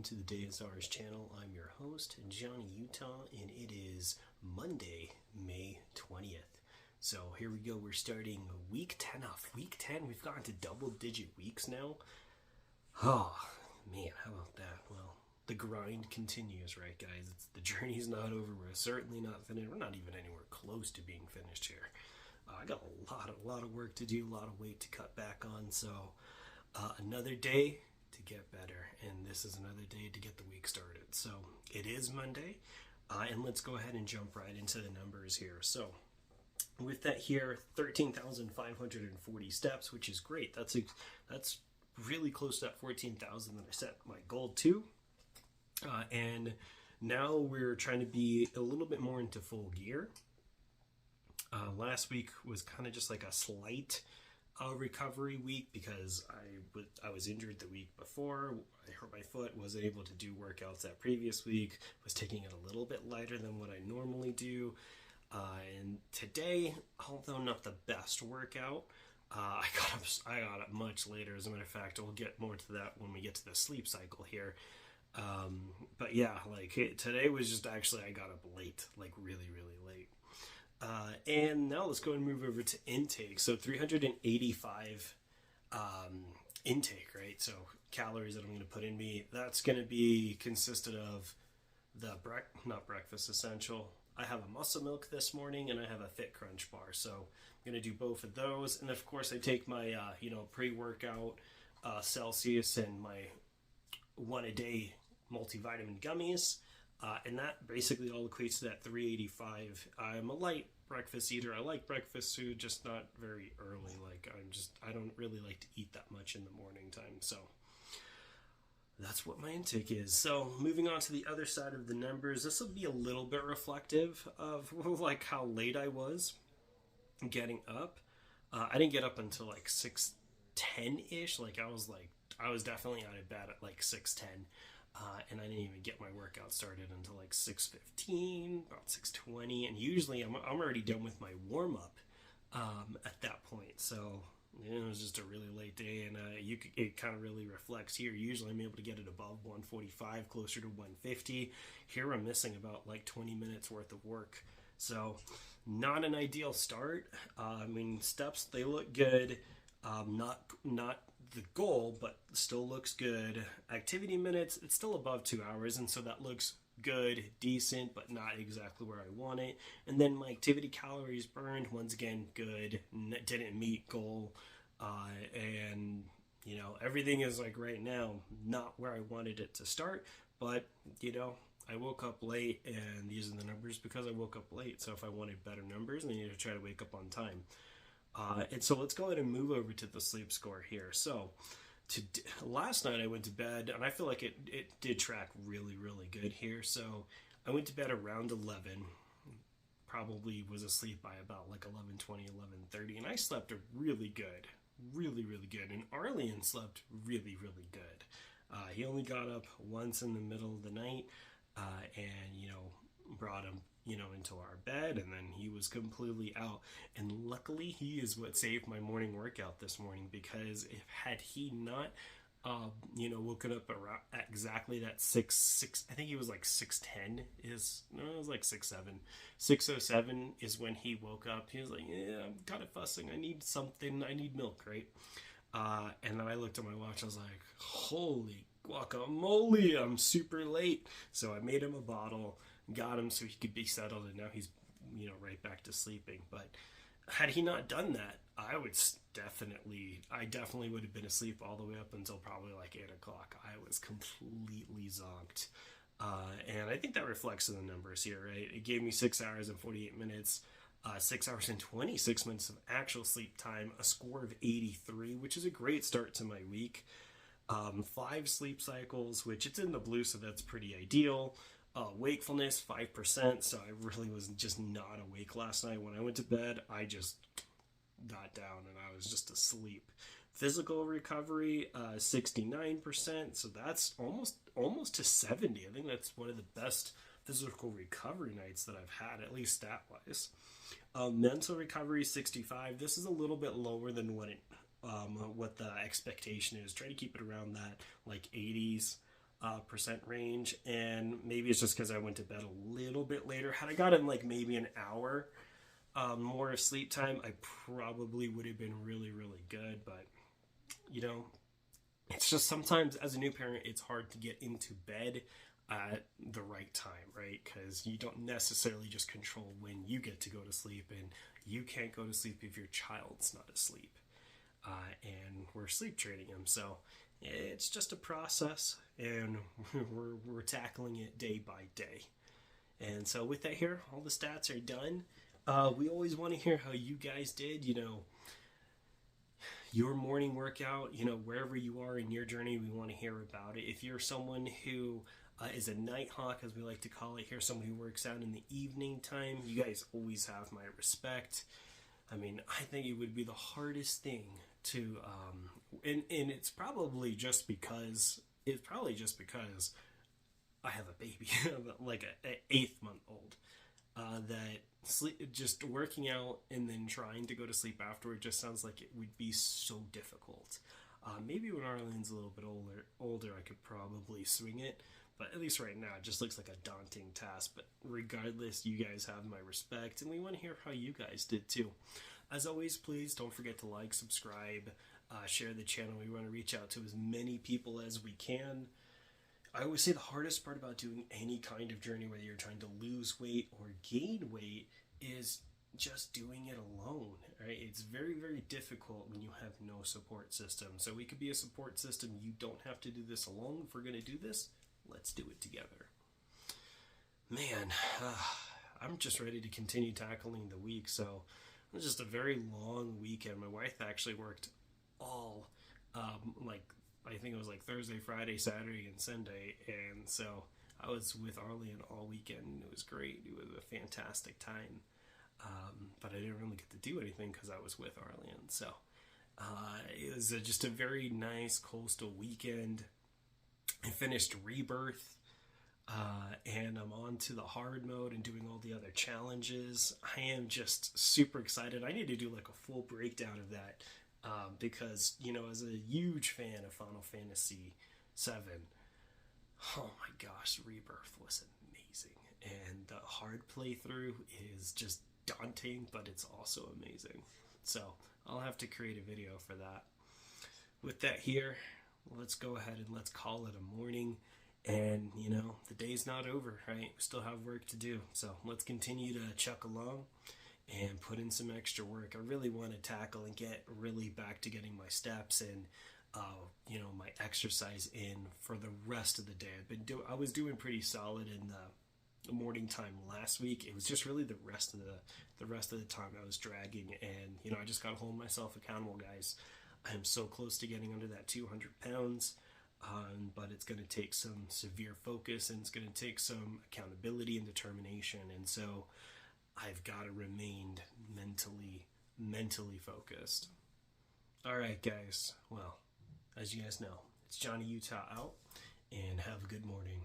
to the TheDayIsOurz channel. I'm your host, Johnny Utah, and it is Monday, May 20th. So here we go. We're starting week 10 off. Week 10, we've gotten to double-digit weeks now. Oh, man, how about that? Well, the grind continues, right, guys? The journey's not over. We're certainly not finished. We're not even anywhere close to being finished here. I got a lot of work to do, a lot of weight to cut back on, so another day to get better, and this is another day to get the week started. So it is Monday, and let's go ahead and jump right into the numbers here. So with that here, 13,540 steps, which is great. That's really close to that 14,000 that I set my goal to, and now we're trying to be a little bit more into full gear. Last week was kind of just like a slight recovery week because I was injured the week before. I hurt my foot, wasn't able to do workouts that previous week, was taking it a little bit lighter than what I normally do. And today, although not the best workout, I got up much later. As a matter of fact, we'll get more to that when we get to the sleep cycle here. But yeah, today was just actually, I got up late, really, really late. And now let's go and move over to intake. So 385 intake, right? So calories that I'm going to put in me. That's going to be consisted of the not breakfast essential. I have a muscle milk this morning, and I have a Fit Crunch bar. So I'm going to do both of those. And of course, I take my pre-workout Celsius and my one a day multivitamin gummies. And that basically all equates to that 385. I'm a light breakfast eater. I like breakfast food, just not very early. I don't really like to eat that much in the morning time. So that's what my intake is. So moving on to the other side of the numbers, this will be a little bit reflective of how late I was getting up. I didn't get up until 6:10-ish. I was definitely out of bed at 6:10. And I didn't even get my workout started until 6:15, about 6:20, and usually I'm already done with my warm-up at that point. So it was just a really late day, and it kind of really reflects here. Usually I'm able to get it above 145, closer to 150. Here I'm missing about 20 minutes worth of work. So not an ideal start. Steps, they look good. Not the goal, but still looks good. Activity minutes, it's still above 2 hours, and so that looks good, decent, but not exactly where I want it. And then my activity calories burned, once again, good, didn't meet goal, and everything is right now not where I wanted it to start. But I woke up late, and these are the numbers because I woke up late. So if I wanted better numbers, I need to try to wake up on time. And so let's go ahead and move over to the sleep score here. So last night I went to bed, and I feel like it did track really, really good here. So I went to bed around 11, probably was asleep by about 11:20, 11:30, and I slept really good, really, really good. And Arlian slept really, really good. He only got up once in the middle of the night, and brought him into our bed, and then he was completely out. And luckily, he is what saved my morning workout this morning, because had he not, woken up around exactly that 6, I think he was 6:10 it was 6:07. 6:07 is when he woke up. He was like, yeah, I'm kind of fussing. I need something. I need milk, right? And then I looked at my watch. I was like, holy guacamole, I'm super late. So I made him a bottle, got him so he could be settled, and now he's right back to sleeping. But had he not done that, I definitely would have been asleep all the way up until probably 8 o'clock. I was completely zonked, and I think that reflects in the numbers here, right? It gave me 6 hours and 48 minutes, 6 hours and 26 minutes of actual sleep time, a score of 83, which is a great start to my week. 5 sleep cycles, which it's in the blue, so that's pretty ideal. Wakefulness, 5%, so I really was just not awake last night. When I went to bed, I just got down and I was just asleep. Physical recovery, 69%, so that's almost to 70. I think that's one of the best physical recovery nights that I've had, at least stat-wise. Mental recovery, 65. This is a little bit lower than what the expectation is. Try to keep it around that 80s. percent range, and maybe it's just because I went to bed a little bit later. Had I gotten like maybe an hour more of sleep time, I probably would have been really, really good. But you know, it's just sometimes as a new parent, it's hard to get into bed at the right time, right? Because you don't necessarily just control when you get to go to sleep, and you can't go to sleep if your child's not asleep. And we're sleep training them, so it's just a process, and we're tackling it day by day. And so with that here, all the stats are done. We always want to hear how you guys did, your morning workout, wherever you are in your journey, we want to hear about it. If you're someone who is a night hawk, as we like to call it here, someone who works out in the evening time, you guys always have my respect. I mean, I think it would be the hardest thing to, and it's probably just because I have a baby, like an 8-month-old, that just working out and then trying to go to sleep afterward just sounds like it would be so difficult. Maybe when Arlene's a little bit older, I could probably swing it, but at least right now, it just looks like a daunting task. But regardless, you guys have my respect, and we want to hear how you guys did too. As always, please don't forget to like, subscribe, share the channel. We want to reach out to as many people as we can. I always say the hardest part about doing any kind of journey, whether you're trying to lose weight or gain weight, is just doing it alone, right? It's very, very difficult when you have no support system. So we could be a support system. You don't have to do this alone. If we're going to do this, let's do it together. Man, I'm just ready to continue tackling the week. So it was just a very long weekend. My wife actually worked all, I think it was like Thursday, Friday, Saturday, and Sunday. And so I was with Arlene all weekend. It was great. It was a fantastic time. But I didn't really get to do anything because I was with Arlene. So it was just a very nice coastal weekend. I finished Rebirth, and I'm on to the hard mode and doing all the other challenges. I am just super excited. I need to do like a full breakdown of that because, as a huge fan of Final Fantasy VII, oh my gosh, Rebirth was amazing. And the hard playthrough is just daunting, but it's also amazing. So I'll have to create a video for that. With that here, let's go ahead and let's call it a morning. And, the day's not over, right? We still have work to do. So let's continue to chuck along and put in some extra work. I really want to tackle and get really back to getting my steps and, my exercise in for the rest of the day. I was doing pretty solid in the morning time last week. It was just really the rest of the time I was dragging, and I just gotta hold myself accountable, guys. I am so close to getting under that 200 pounds, but it's going to take some severe focus, and it's going to take some accountability and determination. And so I've got to remain mentally focused. All right, guys. Well, as you guys know, it's Johnny Utah out, and have a good morning.